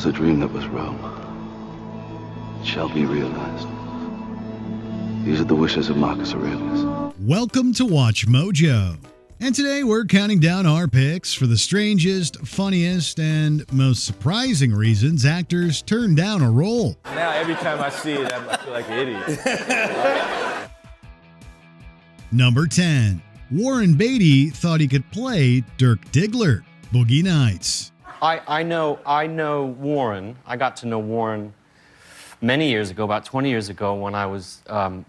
was a dream that was real. It shall be realized. These are the wishes of Marcus Aurelius. Welcome to Watch Mojo. And today we're counting down our picks for the strangest, funniest, and most surprising reasons actors turn down a role. Now every time I see it, I feel like an idiot. Number 10. Warren Beatty thought he could play Dirk Diggler, Boogie Nights. I know Warren. I got to know Warren many years ago, about 20 years ago, when I was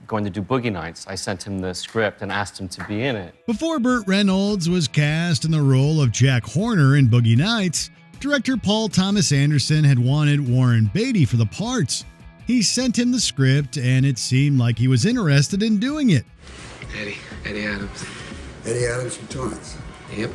going to do Boogie Nights. I sent him the script and asked him to be in it. Before Burt Reynolds was cast in the role of Jack Horner in Boogie Nights, director Paul Thomas Anderson had wanted Warren Beatty for the parts. He sent him the script, and it seemed like he was interested in doing it. Eddie Adams. Eddie Adams from Torrance. Yep.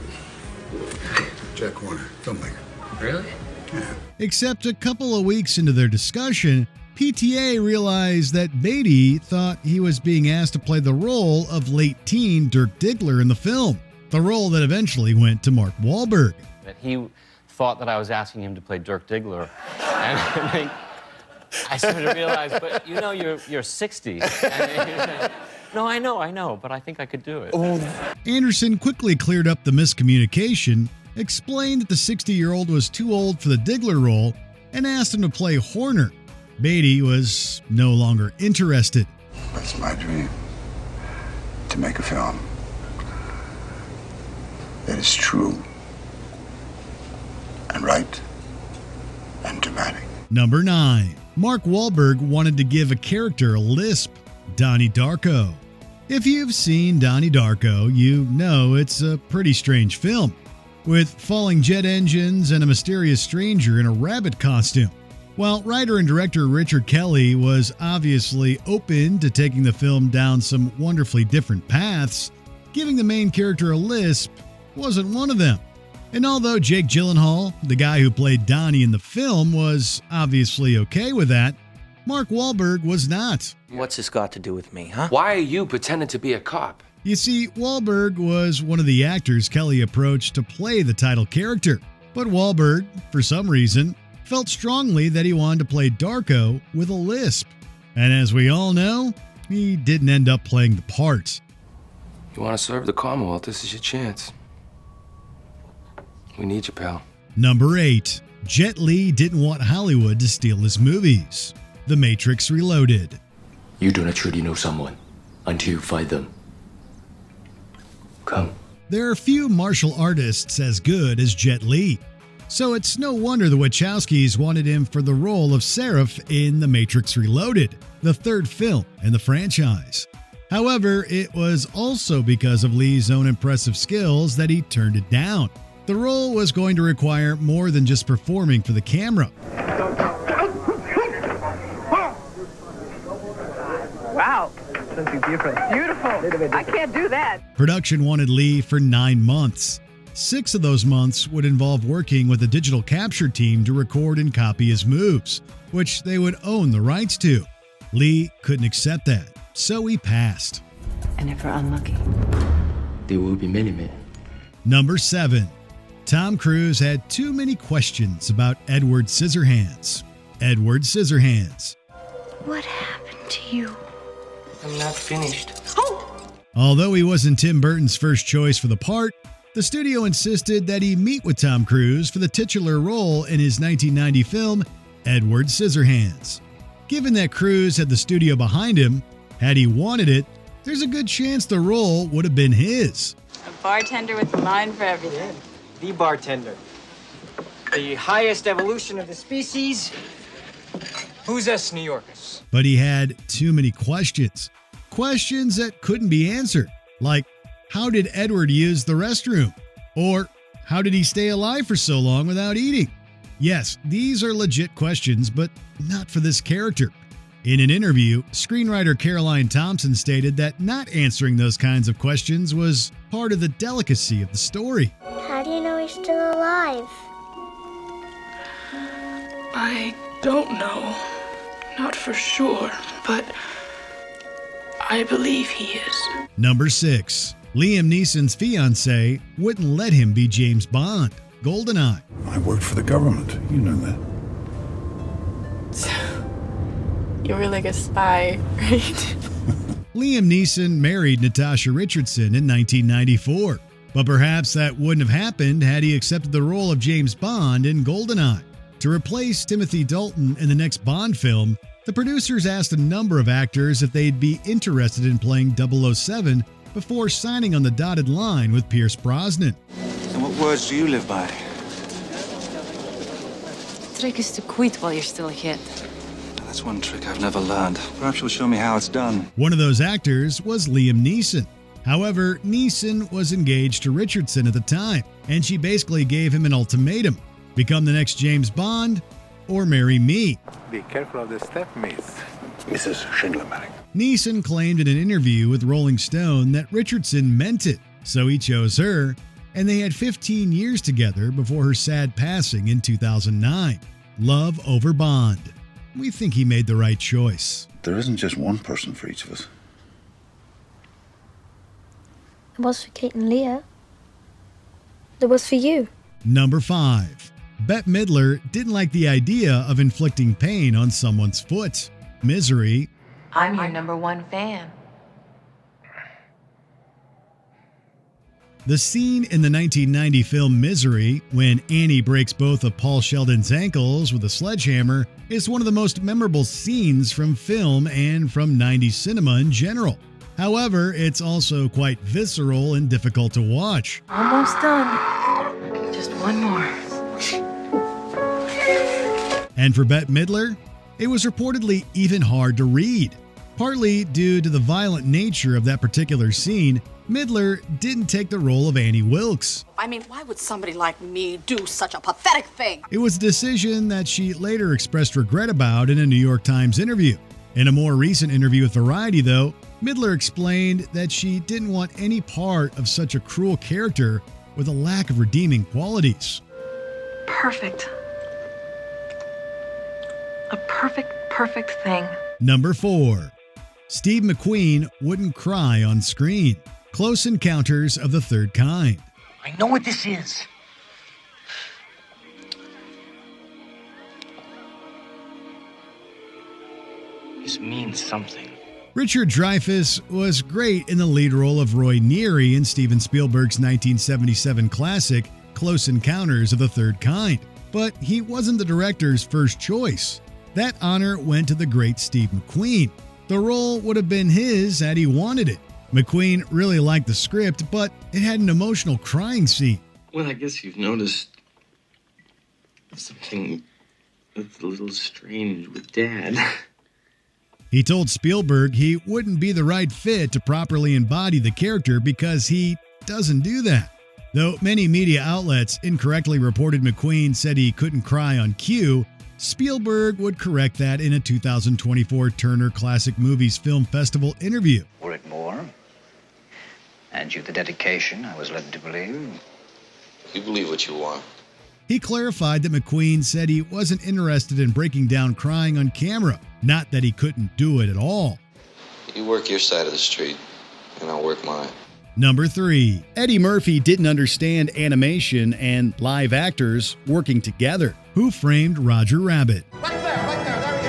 Jack Horner, filmmaker. Really? Yeah. Except a couple of weeks into their discussion, PTA realized that Beatty thought he was being asked to play the role of late-teen Dirk Diggler in the film, the role that eventually went to Mark Walberg. That he thought that I was asking him to play Dirk Diggler, and I started to realize, but you know, you're 60. And no, I know, but I think I could do it. Anderson quickly cleared up the miscommunication, explained that the 60-year-old was too old for the Diggler role, and asked him to play Horner. Beatty was no longer interested. That's my dream. To make a film that is true and right and dramatic. Number 9. Mark Walberg wanted to give a character a lisp, Donnie Darko. If you've seen Donnie Darko, you know it's a pretty strange film, with falling jet engines and a mysterious stranger in a rabbit costume. While writer and director Richard Kelly was obviously open to taking the film down some wonderfully different paths, giving the main character a lisp wasn't one of them. And although Jake Gyllenhaal, the guy who played Donnie in the film, was obviously okay with that, Mark Walberg was not. What's this got to do with me, huh? Why are you pretending to be a cop? You see, Walberg was one of the actors Kelly approached to play the title character, but Walberg, for some reason, felt strongly that he wanted to play Darko with a lisp. And as we all know, he didn't end up playing the part. You want to serve the Commonwealth, this is your chance. We need you, pal. Number 8. Jet Li didn't want Hollywood to steal his movies. The Matrix Reloaded. You do not truly know someone until you fight them. Come. There are few martial artists as good as Jet Li, so it's no wonder the Wachowskis wanted him for the role of Seraph in The Matrix Reloaded, the third film in the franchise. However, it was also because of Li's own impressive skills that he turned it down. The role was going to require more than just performing for the camera. Wow. Beautiful. I can't do that. Production wanted Li for 9 months. 6 of those months would involve working with a digital capture team to record and copy his moves, which they would own the rights to. Li couldn't accept that, so he passed. And if we're unlucky, There will be many men. Number 7. Tom Cruise had too many questions about Edward Scissorhands. Edward Scissorhands. What happened to you? I'm not finished. Although he wasn't Tim Burton's first choice for the part, the studio insisted that he meet with Tom Cruise for the titular role in his 1990 film, Edward Scissorhands. Given that Cruz had the studio behind him, had he wanted it, there's a good chance the role would have been his. A bartender with a mind for everything. The bartender. The highest evolution of the species. Who's us New Yorkers? But he had too many questions. Questions that couldn't be answered. Like, how did Edward use the restroom? Or, how did he stay alive for so long without eating? Yes, these are legit questions, but not for this character. In an interview, screenwriter Caroline Thompson stated that not answering those kinds of questions was part of the delicacy of the story. How do you know he's still alive? I don't know. Not for sure, but I believe he is. Number 6. Liam Neeson's fiancée wouldn't let him be James Bond, GoldenEye. I worked for the government. You know that. You were like a spy, right? Liam Neeson married Natasha Richardson in 1994, but perhaps that wouldn't have happened had he accepted the role of James Bond in GoldenEye. To replace Timothy Dalton in the next Bond film, the producers asked a number of actors if they'd be interested in playing 007 before signing on the dotted line with Pierce Brosnan. And what words do you live by? The trick is to quit while you're still ahead. That's one trick I've never learned. Perhaps you'll show me how it's done. One of those actors was Liam Neeson. However, Neeson was engaged to Richardson at the time, and she basically gave him an ultimatum: become the next James Bond or marry me. Be careful of the step, miss. Mrs. Schindlerberg. Neeson claimed in an interview with Rolling Stone that Richardson meant it, so he chose her, and they had 15 years together before her sad passing in 2009. Love over Bond. We think he made the right choice. There isn't just one person for each of us. It was for Kate and Leah. It was for you. Number 5. Bette Midler didn't like the idea of inflicting pain on someone's foot. Misery. I'm your #1 fan. The scene in the 1990 film Misery, when Annie breaks both of Paul Sheldon's ankles with a sledgehammer, is one of the most memorable scenes from film and from 90s cinema in general. However, it's also quite visceral and difficult to watch. Almost done. Just one more. And for Bette Midler, it was reportedly even hard to read. Partly due to the violent nature of that particular scene, Midler didn't take the role of Annie Wilkes. I mean, why would somebody like me do such a pathetic thing? It was a decision that she later expressed regret about in a New York Times interview. In a more recent interview with Variety, though, Midler explained that she didn't want any part of such a cruel character with a lack of redeeming qualities. Perfect. A perfect thing. Number 4. Steve McQueen wouldn't cry on screen. Close Encounters of the Third Kind. I know what this is. This means something. Richard Dreyfuss was great in the lead role of Roy Neary in Steven Spielberg's 1977 classic, Close Encounters of the Third Kind, but he wasn't the director's first choice. That honor went to the great Steve McQueen. The role would have been his had he wanted it. McQueen really liked the script, but it had an emotional crying scene. Well, I guess you've noticed something that's a little strange with Dad. He told Spielberg he wouldn't be the right fit to properly embody the character because he doesn't do that. Though many media outlets incorrectly reported McQueen said he couldn't cry on cue, Spielberg would correct that in a 2024 Turner Classic Movies Film Festival interview. Were it more? And you the dedication I was led to believe? You believe what you want. He clarified that McQueen said he wasn't interested in breaking down crying on camera, not that he couldn't do it at all. You work your side of the street, and I'll work mine. Number 3. Eddie Murphy didn't understand animation and live actors working together. Who Framed Roger Rabbit? Right there, there he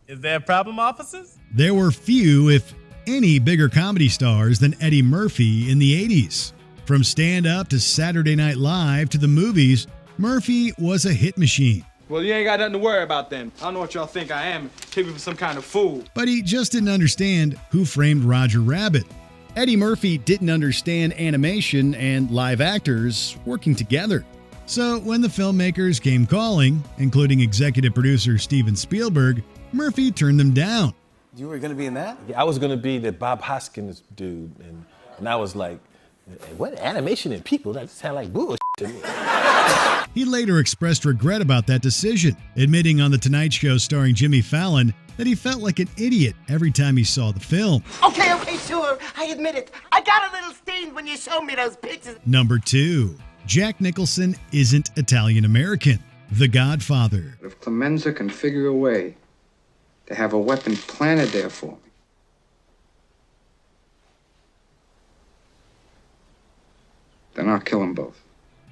is. Is there a problem, officers? There were few, if any, bigger comedy stars than Eddie Murphy in the 80s. From stand-up to Saturday Night Live to the movies, Murphy was a hit machine. Well, you ain't got nothing to worry about then. I don't know what y'all think I am. Take me for some kind of fool. But he just didn't understand Who Framed Roger Rabbit. Eddie Murphy didn't understand animation and live actors working together. So when the filmmakers came calling, including executive producer Steven Spielberg, Murphy turned them down. You were going to be in that? Yeah, I was going to be the Bob Hoskins dude. And I was like, what animation and people? That sound like bullshit to me. He later expressed regret about that decision, admitting on The Tonight Show starring Jimmy Fallon that he felt like an idiot every time he saw the film. Okay, sure. I admit it. I got a little steamed when you showed me those pictures. Number 2. Jack Nicholson isn't Italian-American. The Godfather. If Clemenza can figure a way to have a weapon planted there for me, then I'll kill them both.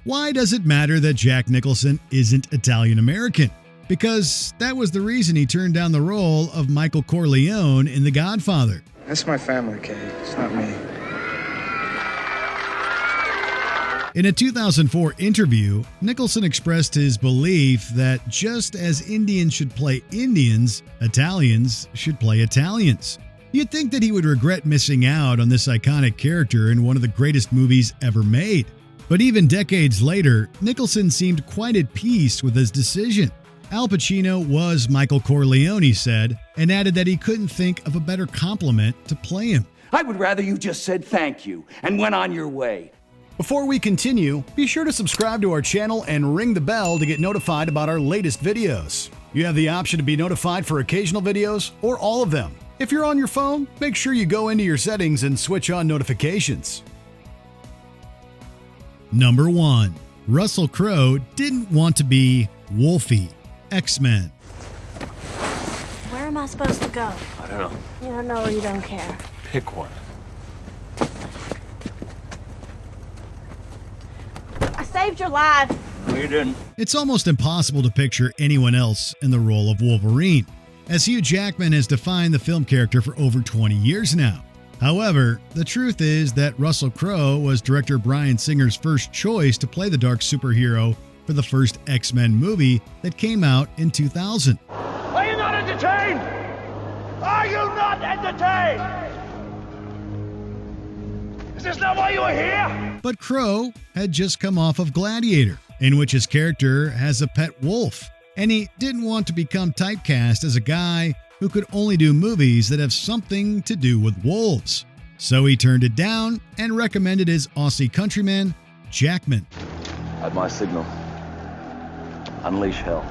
Why does it matter that Jack Nicholson isn't Italian-American? Because that was the reason he turned down the role of Michael Corleone in The Godfather. That's my family, Kate. It's not me. In a 2004 interview, Nicholson expressed his belief that just as Indians should play Indians, Italians should play Italians. You'd think that he would regret missing out on this iconic character in one of the greatest movies ever made. But even decades later, Nicholson seemed quite at peace with his decision. Al Pacino was Michael Corleone, he said, and added that he couldn't think of a better compliment to play him. I would rather you just said thank you and went on your way. Before we continue, be sure to subscribe to our channel and ring the bell to get notified about our latest videos. You have the option to be notified for occasional videos or all of them. If you're on your phone, make sure you go into your settings and switch on notifications. Number 1. Russell Crowe didn't want to be Wolfie, X-Men. Where am I supposed to go? I don't know. You don't know or you don't care. Pick one. I saved your life. No, you didn't. It's almost impossible to picture anyone else in the role of Wolverine, as Hugh Jackman has defined the film character for over 20 years now. However, the truth is that Russell Crowe was director Bryan Singer's first choice to play the dark superhero for the first X-Men movie that came out in 2000. Are you not entertained? Are you not entertained? Is this not why you are here? But Crowe had just come off of Gladiator, in which his character has a pet wolf, and he didn't want to become typecast as a guy who could only do movies that have something to do with wolves. So he turned it down and recommended his Aussie countryman, Jackman. At my signal, unleash hell.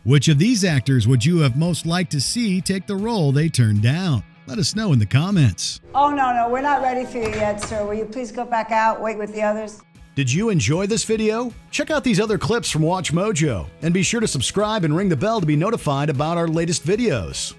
Which of these actors would you have most liked to see take the role they turned down? Let us know in the comments. Oh, no, we're not ready for you yet, sir. Will you please go back out, wait with the others? Did you enjoy this video? Check out these other clips from Watch Mojo, and be sure to subscribe and ring the bell to be notified about our latest videos.